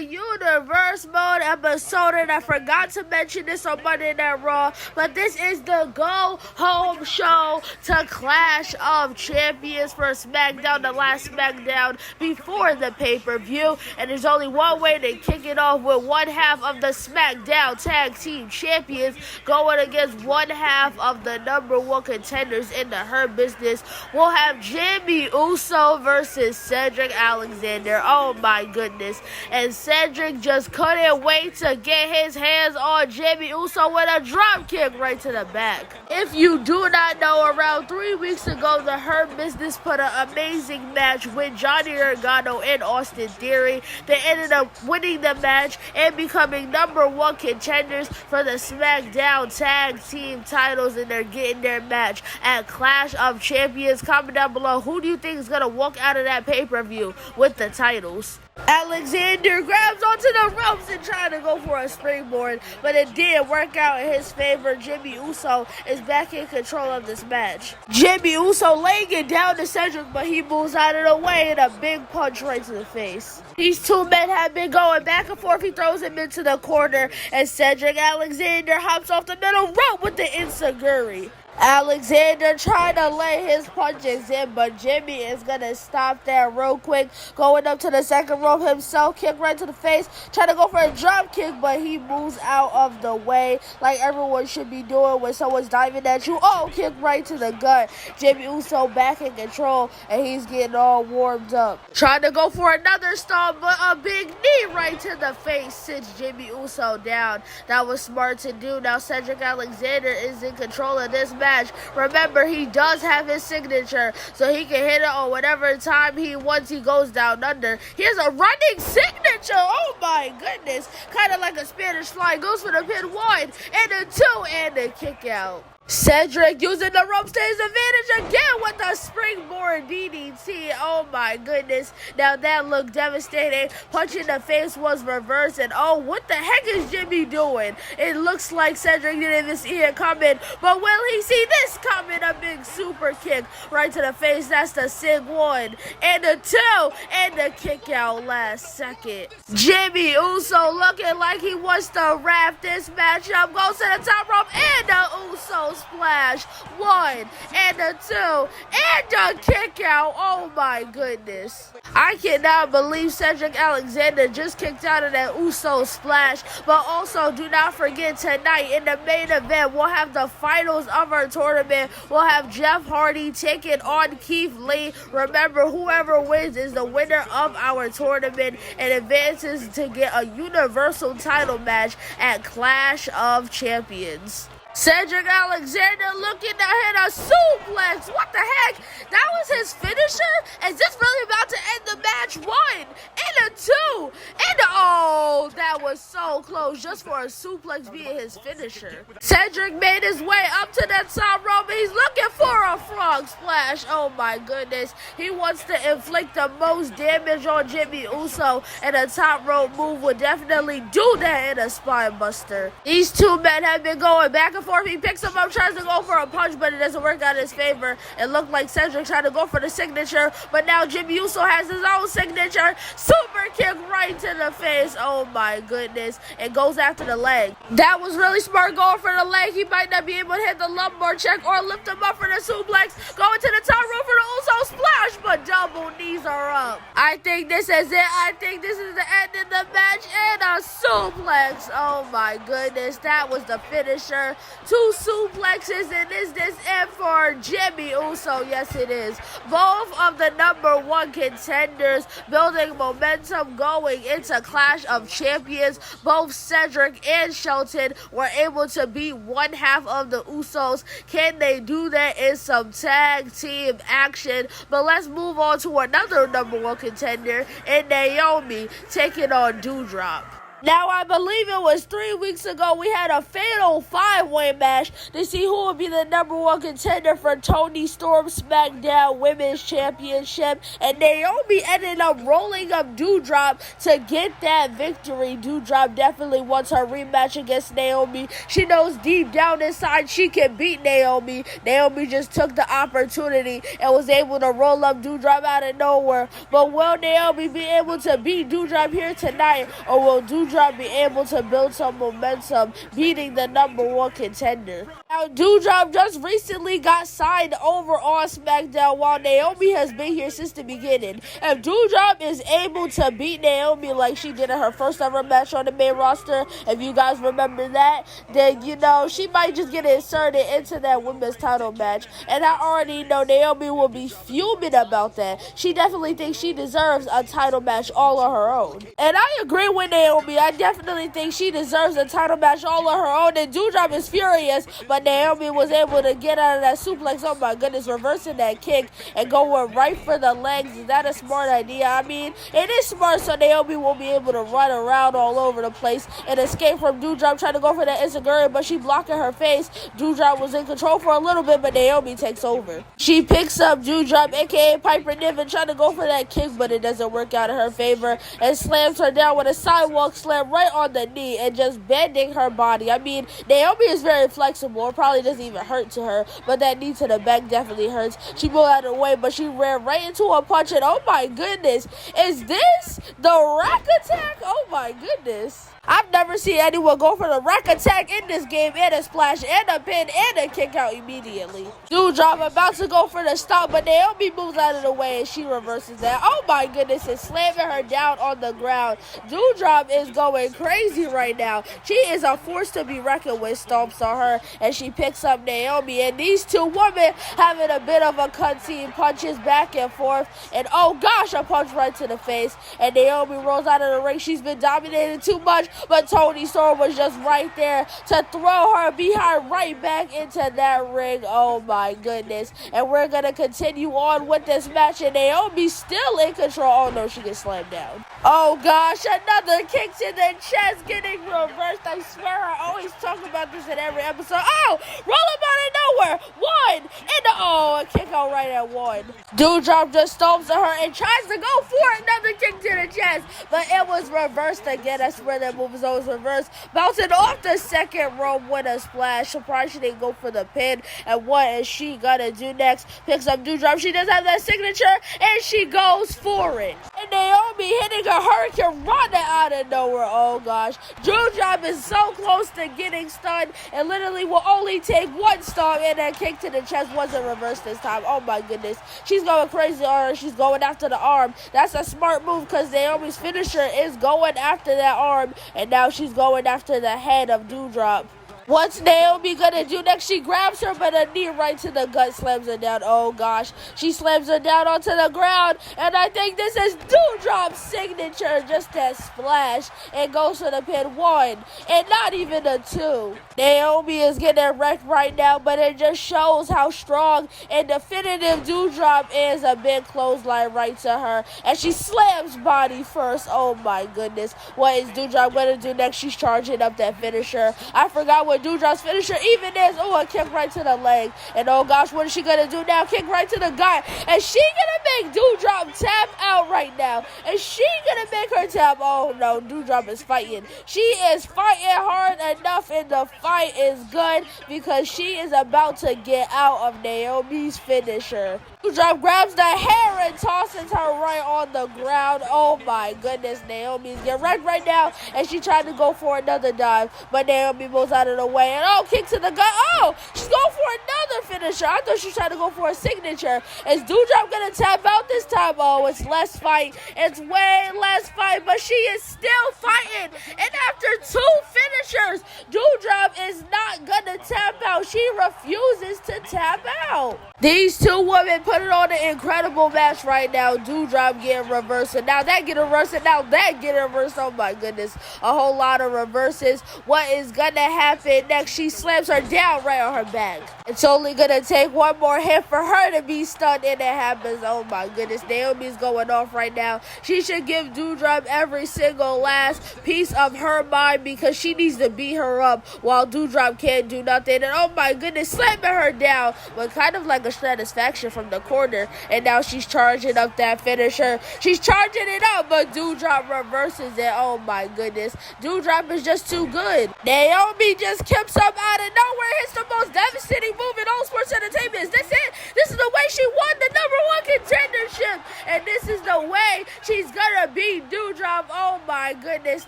Universe Mode episode, and I forgot to mention this on Monday Night Raw, but this is the go home show to Clash of Champions for SmackDown, the last SmackDown before the pay-per-view, and there's only one way to kick it off with one half of the SmackDown Tag Team Champions going against one half of the number one contenders in the Hurt Business. We'll have Jimmy Uso versus Cedric Alexander. Oh my goodness. And Cedric just couldn't wait to get his hands on Jimmy Uso with a drop kick right to the back. If you do not know, around 3 weeks ago, the Hurt Business put an amazing match with Johnny Gargano and Austin Theory. They ended up winning the match and becoming number one contenders for the SmackDown Tag Team titles, and they're getting their match at Clash of Champions. Comment down below, who do you think is going to walk out of that pay-per-view with the titles? Alexander grabs onto the ropes and trying to go for a springboard, but it didn't work out in his favor. Jimmy Uso is back in control of this match. Jimmy Uso laying it down to Cedric, but he moves out of the way and a big punch right to the face. These two men have been going back and forth. He throws him into the corner, and Cedric Alexander hops off the middle rope with the enziguri. Alexander trying to lay his punches in, but Jimmy is going to stop that real quick. Going up to the second rope himself, kick right to the face. Trying to go for a drop kick, but he moves out of the way like everyone should be doing when someone's diving at you. Oh, kick right to the gut. Jimmy Uso back in control, and he's getting all warmed up. Trying to go for another stomp, but a big knee right to the face sits Jimmy Uso down. That was smart to do. Now Cedric Alexander is in control of this match. Remember, he does have his signature, so he can hit it on whatever time he wants. He goes down under. Here's a running signature. Oh my goodness. Kind of like a Spanish slide. Goes for the pin one, and a two, and a kick out. Cedric using the ropes to his advantage again with the springboard DDT. Oh my goodness. Now that looked devastating. Punch in the face was reversed, and oh, what the heck is Jimmy doing? It looks like Cedric didn't even see it coming, but will he see this coming? A big super kick right to the face. That's the sig one, and the two, and the kick out last second. Jimmy Uso looking like he wants to wrap this match up. Goes to the top rope, and the Usos splash. One, and a two, and a kick out. Oh my goodness. I cannot believe Cedric Alexander just kicked out of that Uso splash. But also, do not forget, tonight in the main event, we'll have the finals of our tournament. We'll have Jeff Hardy taking on Keith Lee. Remember, whoever wins is the winner of our tournament and advances to get a universal title match at Clash of Champions. Cedric Alexander looking to hit a suplex. What the heck? That was his finisher? Is this really about to end the match? One, and a two, and a, oh, that was so close just for a suplex being his finisher. Cedric made his way up to the top rope. He's looking for a frog splash. Oh my goodness. He wants to inflict the most damage on Jimmy Uso, and a top rope move would definitely do that in a spine buster. These two men have been going back and forth. He picks him up, tries to go for a punch, but it doesn't work out in his favor. It looked like Cedric tried to go for the signature, but now Jimmy Uso has his own signature. Super kick right to the face. Oh my goodness. It goes after the leg. That was really smart going for the leg. He might not be able to hit the lumbar check or lift him up for the suplex. Going to the top rope for the Uso splash, but double knees are up. I think this is it. I think this is the end of the match, and a suplex. Oh my goodness. That was the finisher. Two suplexes, and is this it for Jimmy Uso? Yes, it is. Both of the number one contenders building momentum going into Clash of Champions. Both Cedric and Shelton were able to beat one half of the Usos. Can they do that in some tag team action? But let's move on to another number one contender in NAOMI taking on Doudrop. Now, I believe it was 3 weeks ago we had a fatal 5-way match to see who would be the #1 contender for Toni Storm's SmackDown Women's Championship, and Naomi ended up rolling up Doudrop to get that victory. Doudrop definitely wants her rematch against Naomi. She knows deep down inside she can beat Naomi. Naomi just took the opportunity and was able to roll up Doudrop out of nowhere. But will Naomi be able to beat Doudrop here tonight, or will Doudrop be able to build some momentum, beating the #1 contender? Now, Doudrop just recently got signed over on SmackDown, while Naomi has been here since the beginning. If Doudrop is able to beat Naomi like she did in her first ever match on the main roster, if you guys remember that, then, you know, she might just get inserted into that women's title match. And I already know Naomi will be fuming about that. She definitely thinks she deserves a title match all on her own. And I agree with Naomi. I definitely think she deserves a title match all on her own. And Doudrop is furious, but Naomi was able to get out of that suplex. Oh my goodness, reversing that kick and going right for the legs. Is that a smart idea? I mean, it is smart, so Naomi will be able to run around all over the place and escape from Doudrop trying to go for that enziguri, but she blocking her face. Doudrop was in control for a little bit, but Naomi takes over. She picks up Doudrop, aka Piper Niven, trying to go for that kick, but it doesn't work out in her favor, and slams her down with a sidewalk slam right on the knee and just bending her body. I mean, Naomi is very flexible. It probably doesn't even hurt to her, but that knee to the back definitely hurts. She moved out of the way, but she ran right into a punch, and oh my goodness, is this the rack attack? Oh my goodness. I've never seen anyone go for the rack attack in this game, and a splash, and a pin, and a kick out immediately. Doudrop about to go for the stop, but Naomi moves out of the way, and she reverses that. Oh my goodness, and slamming her down on the ground. Doudrop is going crazy right now. She is a force to be reckoned with. Stomps on her, and she picks up Naomi, and these two women having a bit of a cutscene, punches back and forth, and oh gosh, a punch right to the face, and Naomi rolls out of the ring. She's been dominated too much, but Toni Storm was just right there to throw her behind right back into that ring. Oh my goodness. And we're going to continue on with this match, and Naomi's still in control. Oh no, she gets slammed down. Oh gosh, another kick to the chest getting reversed. I swear I always talk about this in every episode. Oh, roll him out of nowhere. One, and a kick out right at one. Doudrop just stomps at her and tries to go for another kick to the chest, but it was reversed again. I swear that move was always reversed. Bouncing off the second rope with a splash. Surprised she didn't go for the pin. And what is she gonna do next? Picks up Doudrop. She does have that signature, and she goes for it. And Naomi hitting a Hurricane Rana out of nowhere. Oh gosh. Doudrop is so close to getting stunned, and literally will only take one stomp, and that kick to the chest wasn't reversed this time. Oh my goodness. She's going crazy on her. She's going after the arm. That's a smart move, because Naomi's finisher is going after that arm, and now she's going after the head of Doudrop. What's Naomi gonna do next? She grabs her, but a knee right to the gut slams her down. Oh gosh. She slams her down onto the ground, and I think this is Doudrop's signature. Just that splash, and goes for the pin. One, and not even a two. Naomi is getting wrecked right now, but it just shows how strong and definitive Doudrop is. A big clothesline right to her, and she slams body first. Oh my goodness. What is Doudrop gonna do next? She's charging up that finisher. I forgot what Doudrop's finisher even is. Oh, a kick right to the leg. And oh gosh, what is she gonna do now? Kick right to the gut. And she gonna make Doudrop tap out right now. And she gonna make her tap. Oh no, Doudrop is fighting. She is fighting hard enough, and the fight is good, because she is about to get out of Naomi's finisher. Doudrop grabs the hair and tosses her right on the ground. Oh my goodness, Naomi's getting wrecked right now, and she tried to go for another dive, but Naomi moves out of the way, and oh, kick to the gut. Oh, she's going for another finisher. I thought she was trying to go for a signature. Is Doudrop gonna tap out this time? Oh, it's less fight. It's way less fight, but she is still fighting, and after two finishers, Doudrop is not gonna tap out. She refuses to tap out. These two women put it on an incredible match right now. Doudrop getting reversed, and now that getting reversed, and now that getting reversed. Oh my goodness, a whole lot of reverses. What is gonna happen next? She slams her down right on her back. It's only gonna take one more hit for her to be stunned, and it happens. Oh my goodness, Naomi's going off right now. She should give Doudrop every single last piece of her mind because she needs to beat her up while Doudrop can't do nothing. And oh my goodness, slamming her down, but kind of like a satisfaction from the corner, and now she's charging up that finisher. She's charging it up, but Doudrop reverses it. Oh my goodness, Doudrop is just too good. Naomi just kicks up out of nowhere, hits the most devastating move in all sports entertainment. Is this it? This is the way she won the #1 contendership, and this is the way she's gonna beat Doudrop. Oh my goodness,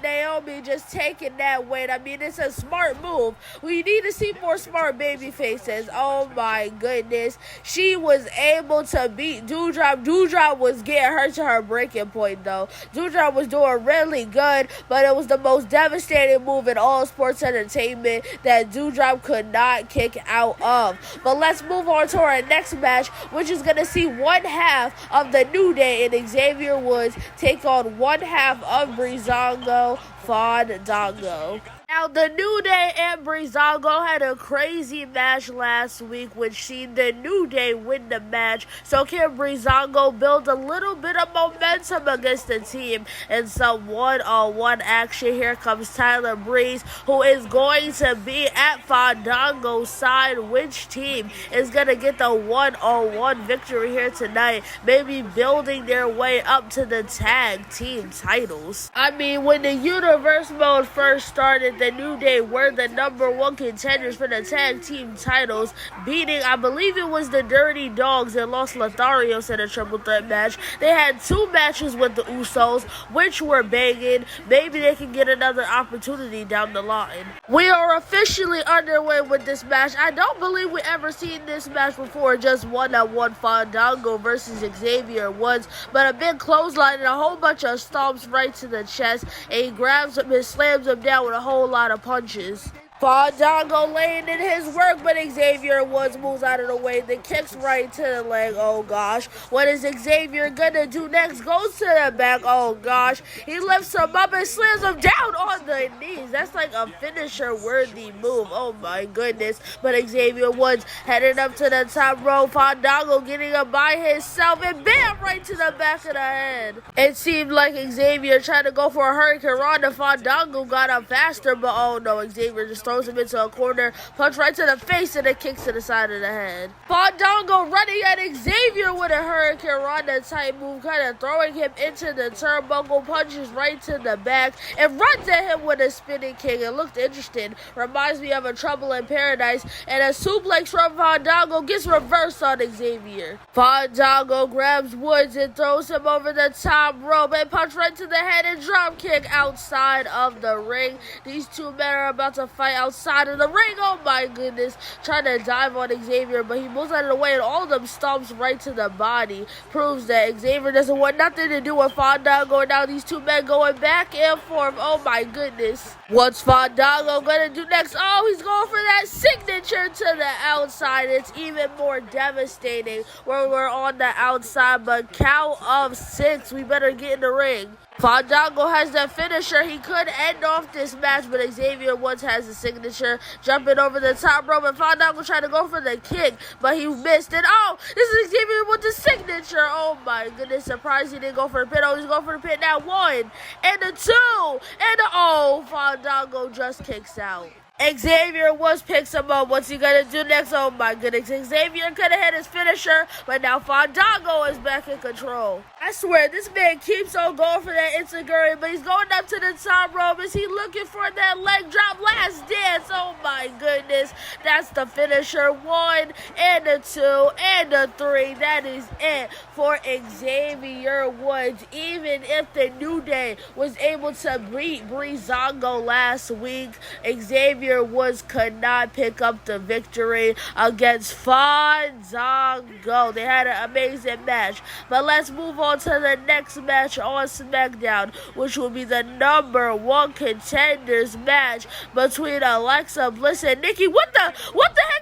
Naomi just taking that weight. I mean, it's a smart move. We need to see more smart baby faces. Oh my goodness. She was able to beat Doudrop. Doudrop was getting her to her breaking point, though. Doudrop was doing really good, but it was the most devastating move in all sports entertainment that Doudrop could not kick out of. But let's move on to our next match, which is going to see one half of the New Day and Xavier Woods take on one half of Breezango Fandango. Now, the New Day and Breezango had a crazy match last week, which seen the New Day win the match. So can Breezango build a little bit of momentum against the team in some one-on-one action? Here comes Tyler Breeze, who is going to be at Fandango's side. Which team is going to get the one-on-one victory here tonight? Maybe building their way up to the tag team titles. I mean, when the Universe mode first started, the New Day were the #1 contenders for the tag team titles, beating, I believe it was the Dirty Dogs and Los Lotharios in a triple threat match. They had 2 matches with the Usos, which were banging. Maybe they can get another opportunity down the line. We are officially underway with this match. I don't believe we ever seen this match before, just one-on-one Fandango versus Xavier Woods, but a big clothesline and a whole bunch of stomps right to the chest, and he grabs him and slams him down with a whole lot of punches. Fandango laying in his work, but Xavier Woods moves out of the way, then kicks right to the leg. Oh gosh, what is Xavier gonna do next? Goes to the back. Oh gosh, he lifts him up and slams him down on the knees. That's like a finisher worthy move. Oh my goodness. But Xavier Woods heading up to the top rope. Fandango getting up by himself, and bam, right to the back of the head. It seemed like Xavier tried to go for a Hurricane Rana. Fandango got up faster, but oh no, Xavier just throws him into a corner, punch right to the face, and then kicks to the side of the head. Fandango running at Xavier with a Hurricane Rana type move, kind of throwing him into the turnbuckle, punches right to the back, and runs at him with a spinning kick. It looked interesting. Reminds me of a Trouble in Paradise, and a suplex from Fandango gets reversed on Xavier. Fandango grabs Woods and throws him over the top rope and punch right to the head and drop kick outside of the ring. These two men are about to fight outside of the ring. Oh my goodness, trying to dive on Xavier, but he moves out of the way and all of them stomps right to the body. Proves that Xavier doesn't want nothing to do with Fandango, and now these two men going back and forth. Oh my goodness, what's Fandango gonna do next? Oh, he's going for that signature to the outside. It's even more devastating where we're on the outside, but count of 6, we better get in the ring. Fandango has the finisher. He could end off this match, but Xavier Woods has the signature, jumping over the top rope, and Fandango trying to go for the kick, but he missed it. Oh, this is Xavier with the signature. Oh my goodness, surprised he didn't go for the pin. Oh, he's going for the pin now. 1 and a 2 and a, oh, Fandango just kicks out. Xavier Woods picks him up. What's he gonna do next? Oh my goodness. Xavier could have had his finisher, but now Fandango is back in control. I swear, this man keeps on going for that Instagram, but he's going up to the top rope. Is he looking for that leg drop? Last dance. Oh my goodness. That's the finisher. 1 and a 2 and a 3. That is it for Xavier Woods. Even if the New Day was able to beat Breezango last week, Xavier Xavier Woods could not pick up the victory against Fandango. They had an amazing match. But let's move on to the next match on SmackDown, which will be the #1 contenders match between Alexa Bliss and Nikki. What the heck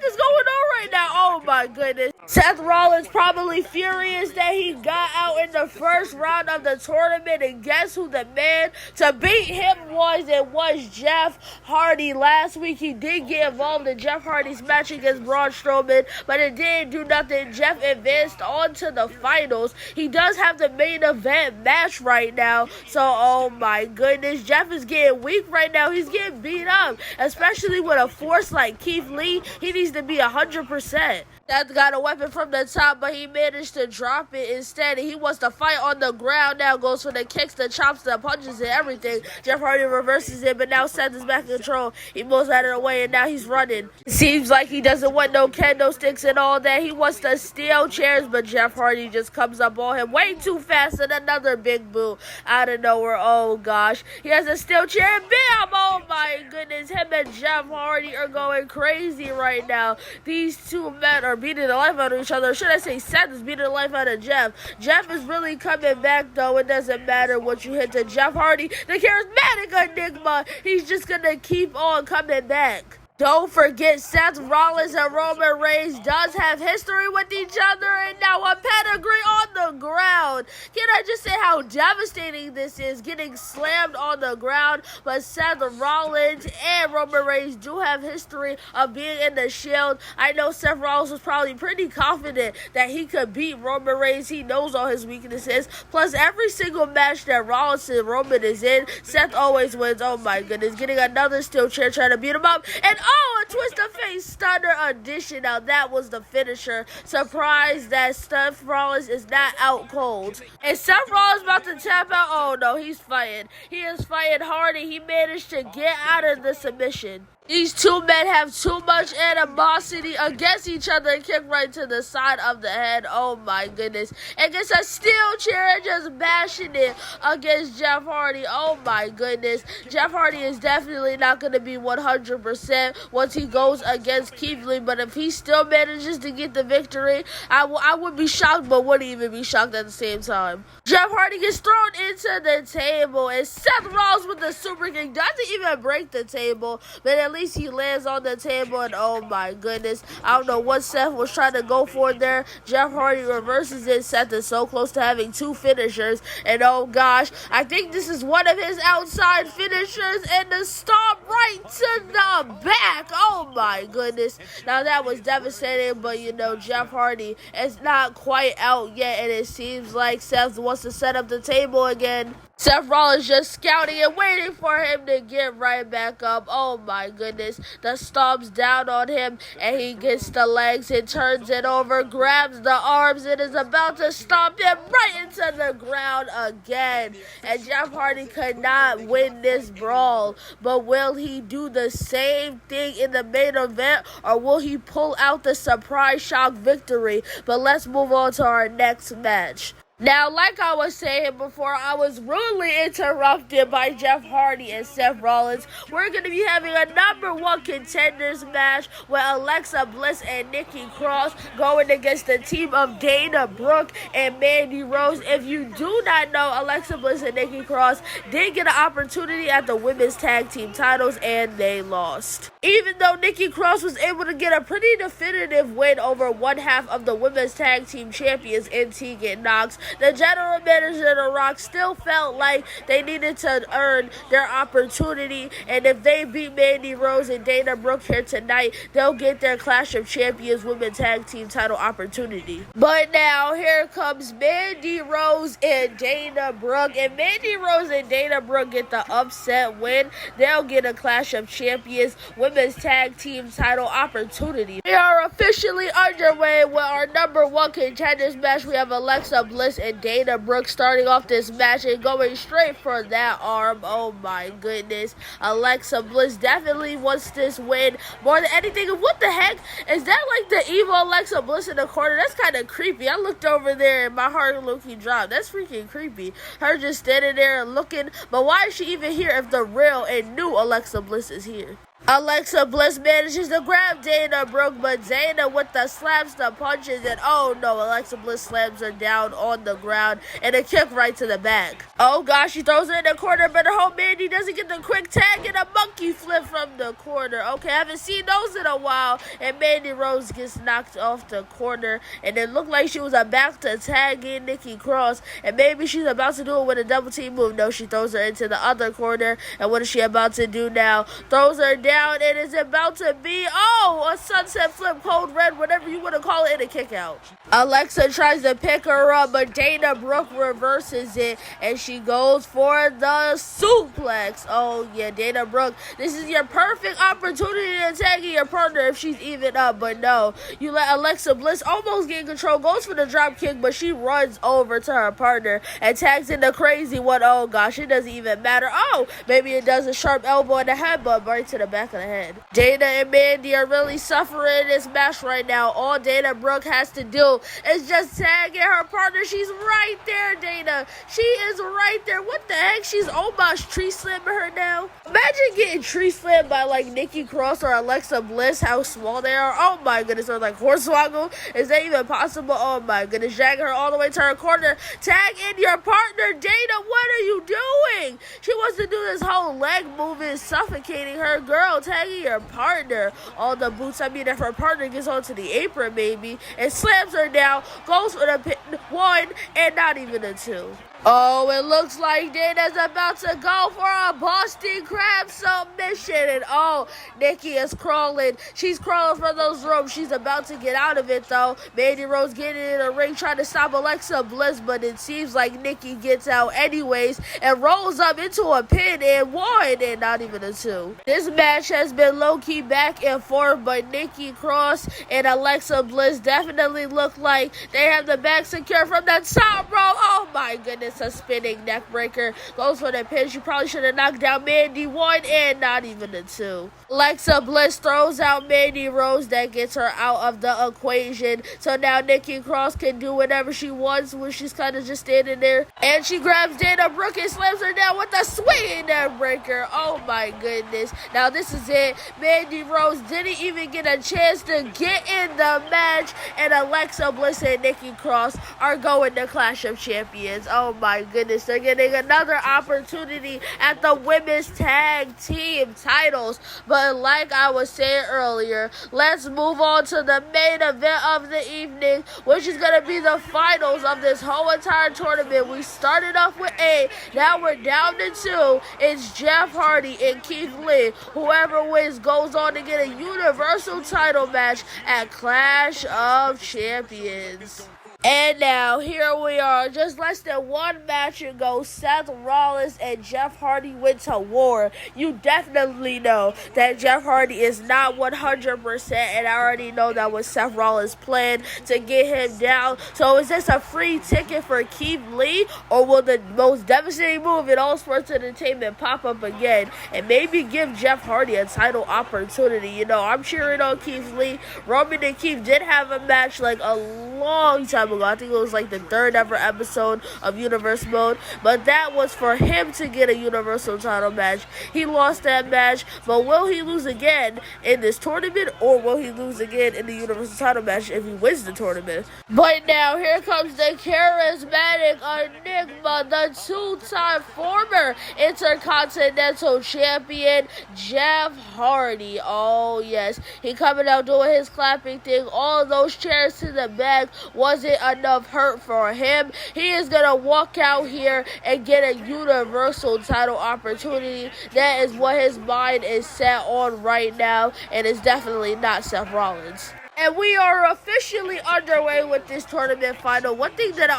is going on right now? Oh my goodness. Seth Rollins probably furious that he got out in the first round of the tournament, and guess who the man to beat him was? It was Jeff Hardy. Last week he did get involved in Jeff Hardy's match against Braun Strowman, but it didn't do nothing. Jeff advanced on to the finals. He does have the main event match right now, so oh my goodness, Jeff is getting weak right now. He's getting beat up, especially with a force like Keith Lee. He needs to be 100%. Seth got a weapon from the top, but he managed to drop it instead. He wants to fight on the ground now. Goes for the kicks, the chops, the punches, and everything. Jeff Hardy reverses it, but now Seth is back in control. He moves out of the way, and now he's running. It seems like he doesn't want no kendo sticks and all that. He wants to steal chairs, but Jeff Hardy just comes up on him way too fast, and another big boot out of nowhere. Oh, gosh. He has a steel chair, and bam! Oh, my goodness. Him and Jeff Hardy are going crazy right now. These two men are beating the life out of each other. Should I say Seth is beating the life out of Jeff? Jeff is really coming back, though. It doesn't matter what you hit to Jeff Hardy, the charismatic Enigma. He's just gonna keep on coming back. Don't forget, Seth Rollins and Roman Reigns does have history with each other, and now a pedigree on the ground. Can I just say how devastating this is, getting slammed on the ground? But Seth Rollins and Roman Reigns do have history of being in the Shield. I know Seth Rollins was probably pretty confident that he could beat Roman Reigns. He knows all his weaknesses. Plus, every single match that Rollins and Roman is in, Seth always wins. Oh my goodness, getting another steel chair trying to beat him up, and oh, a twist of fate stunner edition. Now that was the finisher. Surprised that Seth Rollins is not out cold. And Seth Rollins about to tap out. Oh no, he's fighting. He is fighting hard, and he managed to get out of the submission. These two men have too much animosity against each other and kick right to the side of the head. Oh my goodness. And gets a steel chair and just bashing it against Jeff Hardy. Oh my goodness. Jeff Hardy is definitely not going to be 100% once he goes against Keith Lee. But if he still manages to get the victory, I would be shocked, but wouldn't even be shocked at the same time. Jeff Hardy gets thrown into the table, and Seth Rollins with the super kick doesn't even break the table, but at least he lands on the table, and oh my goodness, I don't know what Seth was trying to go for there. Jeff Hardy reverses it. Seth is so close to having two finishers, and oh gosh, I think this is one of his outside finishers, and the stomp right to the back. Oh my goodness. Now that was devastating, but you know, Jeff Hardy is not quite out yet, and it seems like Seth wants to set up the table again. Seth Rollins just scouting and waiting for him to get right back up. Oh my goodness. The stomps down on him, and he gets the legs and turns it over, grabs the arms, and is about to stomp him right into the ground again. And Jeff Hardy could not win this brawl. But will he do the same thing in the main event, or will he pull out the surprise shock victory? But let's move on to our next match. Now, like I was saying before, I was rudely interrupted by Jeff Hardy and Seth Rollins. We're going to be having a #1 contenders match with Alexa Bliss and Nikki Cross going against the team of Dana Brooke and Mandy Rose. If you do not know, Alexa Bliss and Nikki Cross did get an opportunity at the women's tag team titles, and they lost. Even though Nikki Cross was able to get a pretty definitive win over one half of the women's tag team champions in Tegan Knox, the general manager of The Rock still felt like they needed to earn their opportunity, and if they beat Mandy Rose and Dana Brooke here tonight, they'll get their Clash of Champions women's tag team title opportunity. But now here comes Mandy Rose and Dana Brooke, and Mandy Rose and Dana Brooke get the upset win. They'll get a Clash of Champions women's tag team title opportunity. We are officially underway with our #1 contenders match. We have Alexa Bliss and Dana Brooke starting off this match and going straight for that arm. Oh my goodness. Alexa Bliss definitely wants this win more than anything. What the heck? Is that like the evil Alexa Bliss in the corner? That's kind of creepy. I looked over there and my heart low-key dropped. That's freaking creepy. Her just standing there and looking. But why is she even here if the real and new Alexa Bliss is here? Alexa Bliss manages to grab Dana Brooke, but Dana with the slaps, the punches, and oh no, Alexa Bliss slams her down on the ground and a kick right to the back. Oh gosh, she throws her in the corner, but her whole Mandy doesn't get the quick tag and a monkey flip from the corner. Okay, I haven't seen those in a while, and Mandy Rose gets knocked off the corner, and it looked like she was about to tag in Nikki Cross, and maybe she's about to do it with a double team move. No, she throws her into the other corner, and what is she about to do now? Throws her down. It is about to be, a sunset flip, code red, whatever you want to call it, and a kick out. Alexa tries to pick her up, but Dana Brooke reverses it, and she goes for the suplex. Oh, yeah, Dana Brooke, this is your perfect opportunity to tag your partner if she's even up, but no. You let Alexa Bliss almost get control, goes for the drop kick, but she runs over to her partner and tags in the crazy one. Oh, gosh, it doesn't even matter. Oh, maybe it does a sharp elbow in the head, but right to the back of the head. Dana and Mandy are really suffering this match right now. All Dana Brooke has to do is just tag in her partner. She's right there, Dana. She is right there. What the heck? She's almost tree slamming her now. Imagine getting tree slammed by like Nikki Cross or Alexa Bliss, how small they are. Oh my goodness. Or like Hornswoggle. Is that even possible? Oh my goodness. Dragging her all the way to her corner. Tag in your partner, Dana. What are you doing? She wants to do this whole leg movement, suffocating her. Girl, tagging your partner. All the boots. I mean, if her partner gets onto the apron, maybe, and slams her down, goes for the pin, 1 and not even a 2. Oh, it looks like Dana's about to go for a Boston Crab submission. And oh, Nikki is crawling. She's crawling for those ropes. She's about to get out of it, though. Mandy Rose getting in the ring trying to stop Alexa Bliss, but it seems like Nikki gets out anyways and rolls up into a pin and 1 and not even a 2. This match has been low-key back and forth, but Nikki Cross and Alexa Bliss definitely look like they have the back secure from the top rope. Oh my goodness. A spinning neck breaker. Goes for the pin. She probably should have knocked down Mandy, 1 and not even a 2. Alexa Bliss throws out Mandy Rose. That gets her out of the equation. So now Nikki Cross can do whatever she wants when she's kind of just standing there. And she grabs Dana Brooke and slams her down with a swinging neck breaker. Oh my goodness. Now this is it. Mandy Rose didn't even get a chance to get in the match. And Alexa Bliss and Nikki Cross are going to Clash of Champions. Oh my goodness, they're getting another opportunity at the women's tag team titles. But like I was saying earlier, let's move on to the main event of the evening, which is going to be the finals of this whole entire tournament. We started off with 8, now we're down to 2. It's Jeff Hardy and Keith Lee. Whoever wins goes on to get a Universal title match at Clash of Champions. And now, here we are, just less than 1 match ago, Seth Rollins and Jeff Hardy went to war. You definitely know that Jeff Hardy is not 100%, and I already know that was Seth Rollins' plan to get him down. So is this a free ticket for Keith Lee, or will the most devastating move in all sports entertainment pop up again and maybe give Jeff Hardy a title opportunity? You know, I'm cheering on Keith Lee. Roman and Keith did have a match like a long time ago. I think it was like the 3rd ever episode of Universe Mode, but that was for him to get a Universal title match. He lost that match, but will he lose again in this tournament, or will he lose again in the Universal title match if he wins the tournament? But now here comes the charismatic enigma, the 2-time former Intercontinental Champion Jeff Hardy. Oh yes, he coming out doing his clapping thing. All of those chairs to the back wasn't enough hurt for him. He is gonna walk out here and get a Universal title opportunity. That is what his mind is set on right now, and it's definitely not Seth Rollins. And we are officially underway with this tournament final. One thing that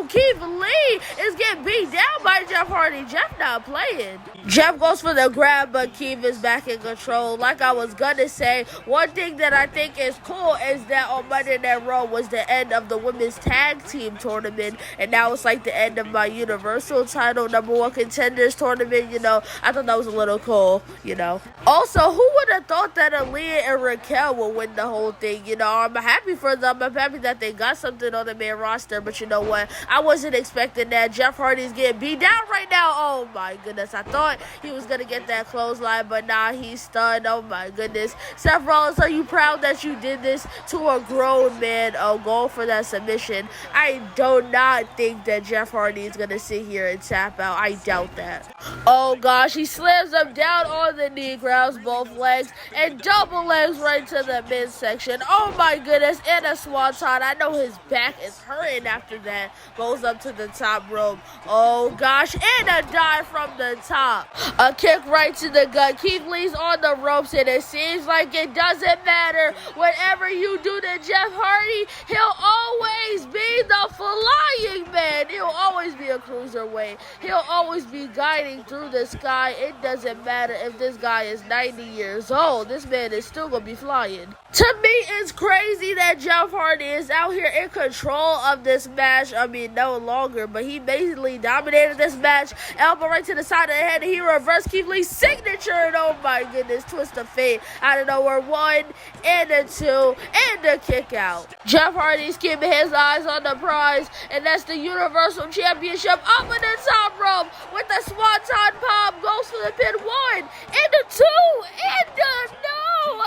Keith Lee is getting beat down by Jeff Hardy. Jeff not playing. Jeff goes for the grab, but Keith is back in control. Like I was gonna say, one thing that I think is cool is that on Monday Night Raw was the end of the women's tag team tournament, and now it's like the end of my Universal title #1 contenders tournament. You know, I thought that was a little cool, you know. Also, who would have thought that Aaliyah and Raquel would win the whole thing? you know, I'm happy for them. I'm happy that they got something on the main roster, but you know what? I wasn't expecting that. Jeff Hardy's getting beat down right now. Oh my goodness. I thought he was going to get that clothesline, but nah, he's stunned. Oh my goodness. Seth Rollins, are you proud that you did this to a grown man? Oh, go for that submission. I do not think that Jeff Hardy is going to sit here and tap out. I doubt that. Oh gosh, he slams him down on the knee, grabs both legs, and double legs right to the midsection. Oh my goodness, and a swanton. I know his back is hurting after that. Goes up to the top rope. Oh gosh, and a dive from the top. A kick right to the gut. Keith Lee's on the ropes, and it seems like it doesn't matter. Whatever you do to Jeff Hardy, he'll always be the flying man. He'll always be a cruiserweight. He'll always be guiding through the sky. It doesn't matter if this guy is 90 years old. This man is still gonna be flying. To me, it's crazy that Jeff Hardy is out here in control of this match. I mean, no longer, but he basically dominated this match. Elbow right to the side of the head, and he reversed Keith Lee's signature. And oh my goodness, twist of fate out of nowhere. 1 and a 2 and a kick out. Jeff Hardy's keeping his eyes on the prize, and that's the Universal Championship up in the top rope with the Swanton Bomb. Goes for the pin. 1 and a 2 and a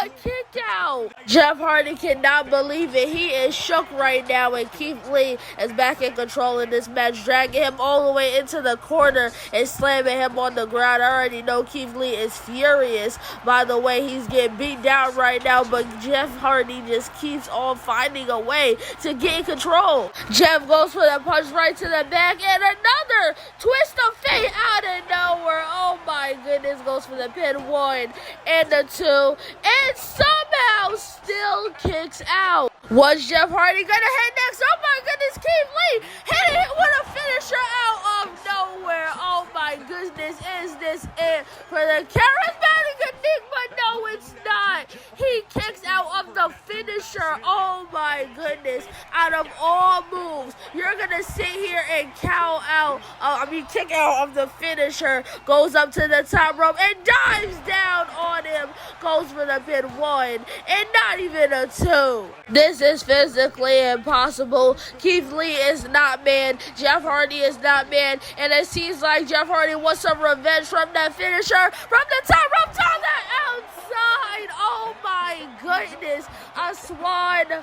a kick out. Jeff Hardy cannot believe it. He is shook right now, and Keith Lee is back in control in this match, dragging him all the way into the corner and slamming him on the ground. I already know Keith Lee is furious by the way he's getting beat down right now, but Jeff Hardy just keeps on finding a way to gain control. Jeff goes for the punch right to the back, and another twist of fate out of nowhere. Oh my goodness, goes for the pin. 1 and a 2, and somehow still kicks out. Was Jeff Hardy gonna hit next? Oh my goodness, Keith Lee hit it with a finisher out of nowhere. Oh my goodness, is this it for the charismatic Enigma? No, it's not. He kicks out of the finisher. Oh my goodness. Out of all moves, you're gonna sit here and count out, kick out of the finisher. Goes up to the top rope and dives down on him. Goes for the pin. 1 and not even a 2. This is physically impossible. Keith Lee is not man. Jeff Hardy is not man. And it seems like Jeff Hardy wants some revenge from that finisher. From the top rope to the outside. Oh my goodness. A swanton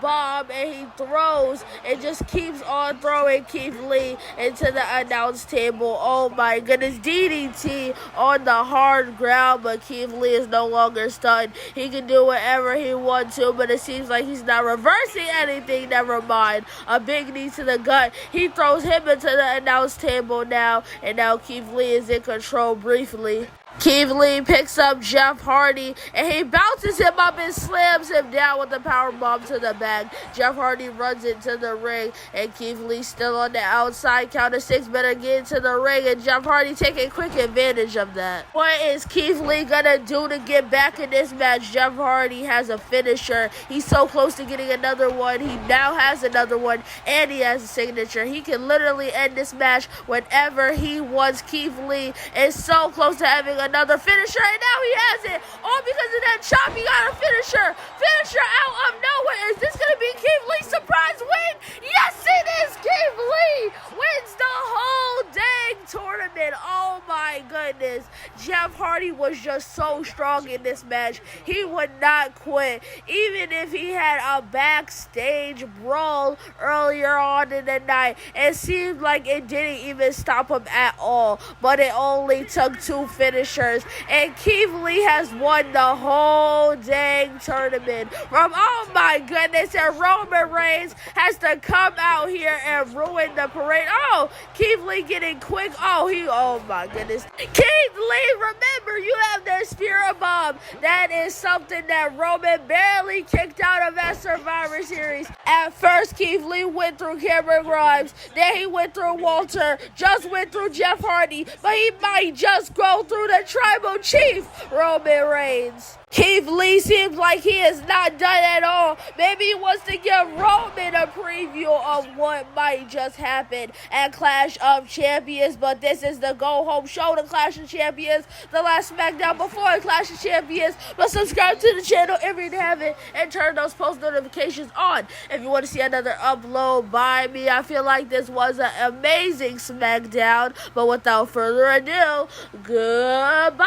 bomb. And he throws and just keeps on throwing Keith Lee into the announce table. Oh my goodness. DDT on the hard ground. But Keith Lee is no longer stunned. He can do whatever he wants to, but it seems like he's not reversing anything. Never mind. A big knee to the gut. He throws him into the announce table now, and now Keith Lee is in control briefly. Keith Lee picks up Jeff Hardy, and he bounces him up and slams him down with a powerbomb to the back. Jeff Hardy runs into the ring, and Keith Lee still on the outside. Count of 6, better get into the ring, and Jeff Hardy taking quick advantage of that. What is Keith Lee gonna do to get back in this match? Jeff Hardy has a finisher. He's so close to getting another one. He now has another one, and he has a signature. He can literally end this match whenever he wants. Keith Lee is so close to having another finisher, and now he has it. All because of that chop. He got a finisher. Finisher out of nowhere. Is this going to be Keith Lee's surprise win? Yes, it is. Keith Lee wins the whole dang tournament. Oh my goodness. Jeff Hardy was just so strong in this match. He would not quit. Even if he had a backstage brawl earlier on in the night, it seemed like it didn't even stop him at all. But it only took 2 finishers. And Keith Lee has won the whole dang tournament. Oh my goodness, and Roman Reigns has to come out here and ruin the parade. Oh, Keith Lee getting quick. Oh my goodness. Keith Lee, remember, you have the Spirit Bomb. That is something that Roman barely kicked out of at Survivor Series. At first, Keith Lee went through Cameron Grimes. Then he went through Walter. Just went through Jeff Hardy. But he might just go through the Tribal Chief, Roman Reigns. Keith Lee seems like he is not done at all. Maybe he wants to give Roman a preview of what might just happen at Clash of Champions. But this is the go-home show, the Clash of Champions, the last SmackDown before Clash of Champions, but subscribe to the channel if you haven't and turn those post notifications on if you want to see another upload by me. I feel like this was an amazing SmackDown, but without further ado, goodbye.